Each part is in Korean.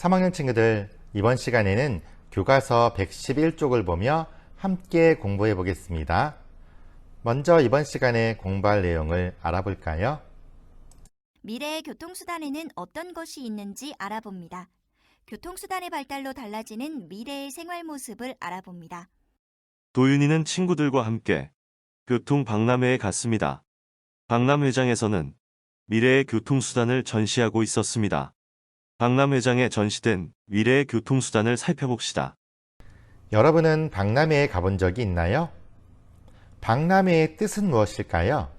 3학년 친구들, 이번 시간에는 교과서 111쪽을 보며 함께 공부해 보겠습니다. 먼저 이번 시간에 공부할 내용을 알아볼까요? 미래의 교통수단에는 어떤 것이 있는지 알아봅니다. 교통수단의 발달로 달라지는 미래의 생활 모습을 알아봅니다. 도윤이는 친구들과 함께 교통 박람회에 갔습니다. 박람회장에서는 미래의 교통수단을 전시하고 있었습니다. 박람회장에 전시된 미래의 교통수단을 살펴봅시다. 여러분은 박람회에 가본 적이 있나요? 박람회의 뜻은 무엇일까요?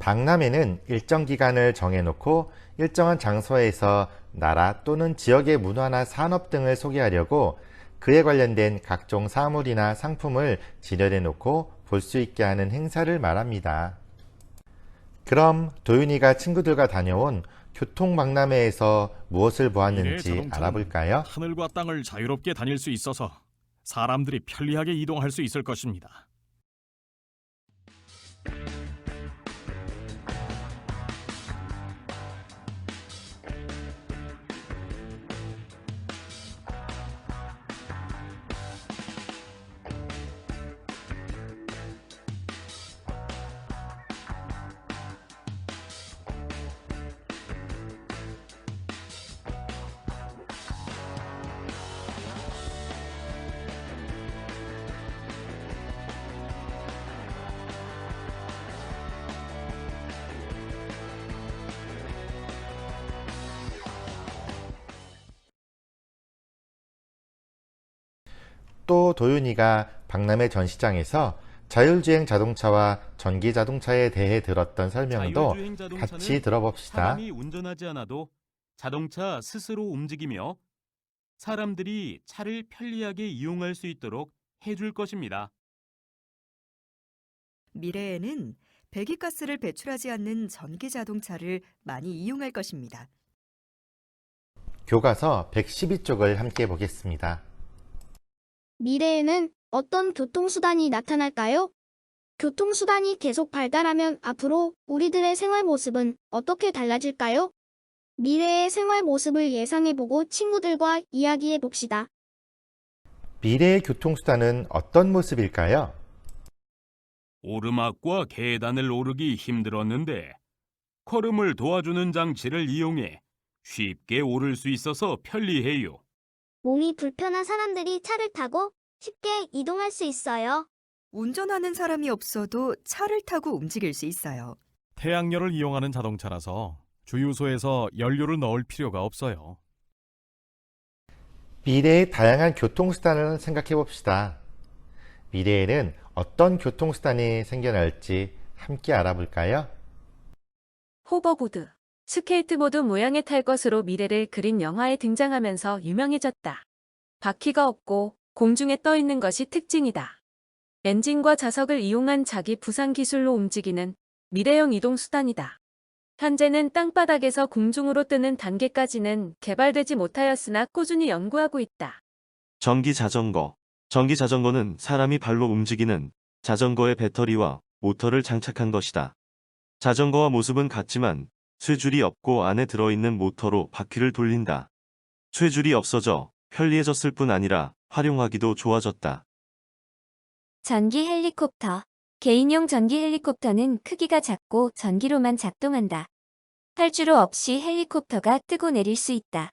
박람회는 일정 기간을 정해놓고 일정한 장소에서 나라 또는 지역의 문화나 산업 등을 소개하려고 그에 관련된 각종 사물이나 상품을 진열해 놓고 볼 수 있게 하는 행사를 말합니다. 그럼 도윤이가 친구들과 다녀온 교통박람회에서 무엇을 보았는지 알아볼까요? 하늘과 땅을 자유롭게 다닐 수 있어서 사람들이 편리하게 이동할 수 있을 것입니다. 또 도윤이가 박람회 전시장에서 자율주행 자동차와 전기 자동차에 대해 들었던 설명도 자율주행 자동차는 같이 들어봅시다. 사람이 운전하지 않아도 자동차 스스로 움직이며 사람들이 차를 편리하게 이용할 수 있도록 해줄 것입니다. 미래에는 배기가스를 배출하지 않는 전기 자동차를 많이 이용할 것입니다. 교과서 112쪽을 함께 보겠습니다. 미래에는 어떤 교통수단이 나타날까요? 교통수단이 계속 발달하면 앞으로 우리들의 생활 모습은 어떻게 달라질까요? 미래의 생활 모습을 예상해보고 친구들과 이야기해봅시다. 미래의 교통수단은 어떤 모습일까요? 오르막과 계단을 오르기 힘들었는데 걸음을 도와주는 장치를 이용해 쉽게 오를 수 있어서 편리해요. 몸이 불편한 사람들이 차를 타고 쉽게 이동할 수 있어요. 운전하는 사람이 없어도 차를 타고 움직일 수 있어요. 태양열을 이용하는 자동차라서 주유소에서 연료를 넣을 필요가 없어요. 미래의 다양한 교통수단을 생각해 봅시다. 미래에는 어떤 교통수단이 생겨날지 함께 알아볼까요? 호버보드, 스케이트보드 모양의 탈 것으로 미래를 그린 영화에 등장하면서 유명해졌다. 바퀴가 없고 공중에 떠 있는 것이 특징이다. 엔진과 자석을 이용한 자기 부상 기술로 움직이는 미래형 이동수단이다. 현재는 땅바닥에서 공중으로 뜨는 단계까지는 개발되지 못하였으나 꾸준히 연구하고 있다. 전기 자전거. 전기 자전거는 사람이 발로 움직이는 자전거의 배터리와 모터를 장착한 것이다. 자전거와 모습은 같지만 쇠줄이 없고 안에 들어있는 모터로 바퀴를 돌린다. 쇠줄이 없어져 편리해졌을 뿐 아니라 활용하기도 좋아졌다. 전기 헬리콥터. 개인용 전기 헬리콥터는 크기가 작고 전기로만 작동한다. 활주로 없이 헬리콥터가 뜨고 내릴 수 있다.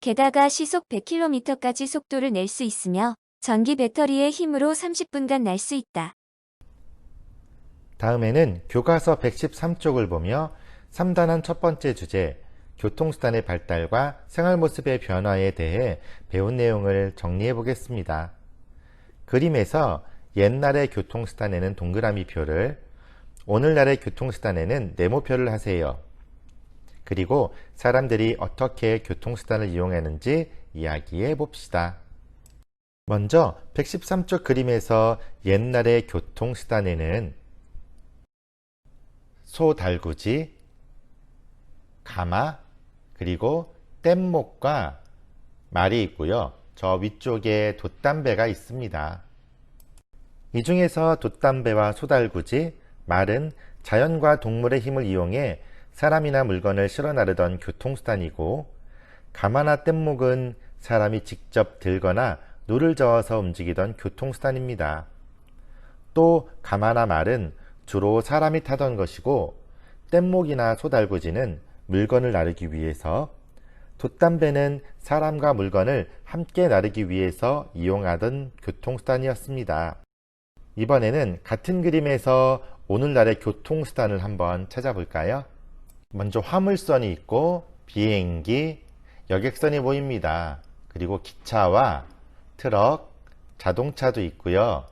게다가 시속 100km까지 속도를 낼 수 있으며 전기 배터리의 힘으로 30분간 날 수 있다. 다음에는 교과서 113쪽을 보며 3단원 첫 번째 주제, 교통수단의 발달과 생활모습의 변화에 대해 배운 내용을 정리해 보겠습니다. 그림에서 옛날의 교통수단에는 동그라미 표를, 오늘날의 교통수단에는 네모표를 하세요. 그리고 사람들이 어떻게 교통수단을 이용하는지 이야기해 봅시다. 먼저 113쪽 그림에서 옛날의 교통수단에는 소달구지, 가마, 그리고 뗏목과 말이 있고요. 저 위쪽에 돛담배가 있습니다. 이 중에서 돛담배와 소달구지, 말은 자연과 동물의 힘을 이용해 사람이나 물건을 실어 나르던 교통수단이고, 가마나 뗏목은 사람이 직접 들거나 노를 저어서 움직이던 교통수단입니다. 또 가마나 말은 주로 사람이 타던 것이고, 뗏목이나 소달구지는 물건을 나르기 위해서, 돛담배는 사람과 물건을 함께 나르기 위해서 이용하던 교통수단이었습니다. 이번에는 같은 그림에서 오늘날의 교통수단을 한번 찾아볼까요? 먼저 화물선이 있고 비행기, 여객선이 보입니다. 그리고 기차와 트럭, 자동차도 있고요.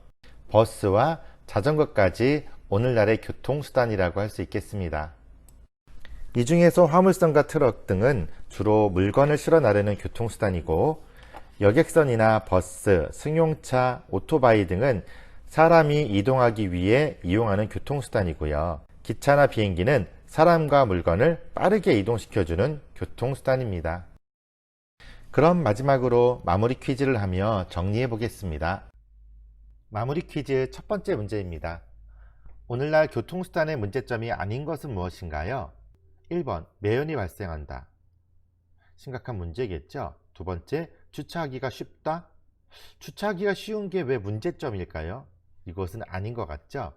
버스와 자전거까지 오늘날의 교통수단이라고 할 수 있겠습니다. 이 중에서 화물선과 트럭 등은 주로 물건을 실어 나르는 교통수단이고, 여객선이나 버스, 승용차, 오토바이 등은 사람이 이동하기 위해 이용하는 교통수단이고요. 기차나 비행기는 사람과 물건을 빠르게 이동시켜주는 교통수단입니다. 그럼 마지막으로 마무리 퀴즈를 하며 정리해 보겠습니다. 마무리 퀴즈 첫 번째 문제입니다. 오늘날 교통수단의 문제점이 아닌 것은 무엇인가요? 1번, 매연이 발생한다. 심각한 문제겠죠? 두 번째, 주차하기가 쉽다? 주차하기가 쉬운 게 왜 문제점일까요? 이것은 아닌 것 같죠?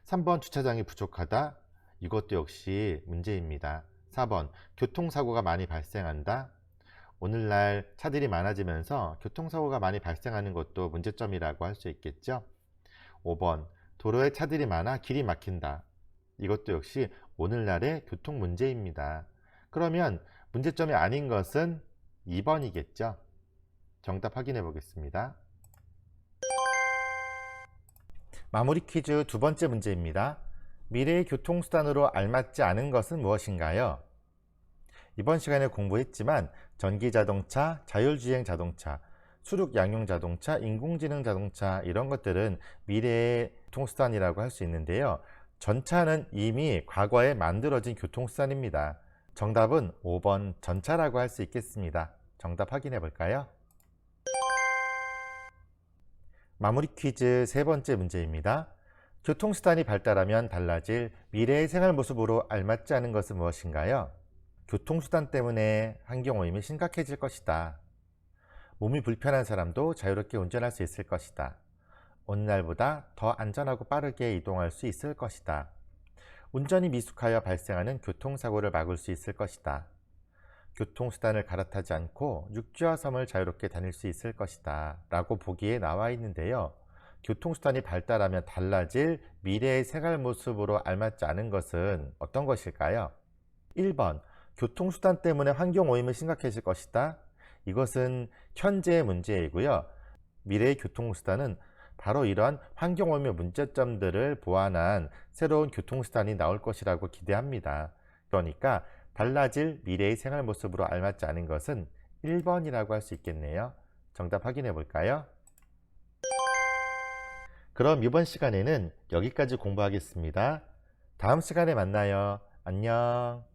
3번, 주차장이 부족하다? 이것도 역시 문제입니다. 4번, 교통사고가 많이 발생한다? 오늘날 차들이 많아지면서 교통사고가 많이 발생하는 것도 문제점이라고 할 수 있겠죠? 5번, 도로에 차들이 많아 길이 막힌다. 이것도 역시 오늘날의 교통 문제입니다. 그러면 문제점이 아닌 것은 2번이겠죠? 정답 확인해 보겠습니다. 마무리 퀴즈 두 번째 문제입니다. 미래의 교통수단으로 알맞지 않은 것은 무엇인가요? 이번 시간에 공부했지만 전기자동차, 자율주행 자동차, 수륙 양용 자동차, 인공지능 자동차 이런 것들은 미래의 교통수단이라고 할 수 있는데요. 전차는 이미 과거에 만들어진 교통수단입니다. 정답은 5번 전차라고 할 수 있겠습니다. 정답 확인해 볼까요? 마무리 퀴즈 세 번째 문제입니다. 교통수단이 발달하면 달라질 미래의 생활 모습으로 알맞지 않은 것은 무엇인가요? 교통수단 때문에 환경오염이 심각해질 것이다. 몸이 불편한 사람도 자유롭게 운전할 수 있을 것이다. 오늘날보다 더 안전하고 빠르게 이동할 수 있을 것이다. 운전이 미숙하여 발생하는 교통사고를 막을 수 있을 것이다. 교통수단을 갈아타지 않고 육지와 섬을 자유롭게 다닐 수 있을 것이다 라고 보기에 나와 있는데요. 교통수단이 발달하면 달라질 미래의 생활 모습으로 알맞지 않은 것은 어떤 것일까요? 1번, 교통수단 때문에 환경오염이 심각해질 것이다. 이것은 현재의 문제이고요. 미래의 교통수단은 바로 이러한 환경오염의 문제점들을 보완한 새로운 교통수단이 나올 것이라고 기대합니다. 그러니까 달라질 미래의 생활 모습으로 알맞지 않은 것은 1번이라고 할 수 있겠네요. 정답 확인해 볼까요? 그럼 이번 시간에는 여기까지 공부하겠습니다. 다음 시간에 만나요. 안녕.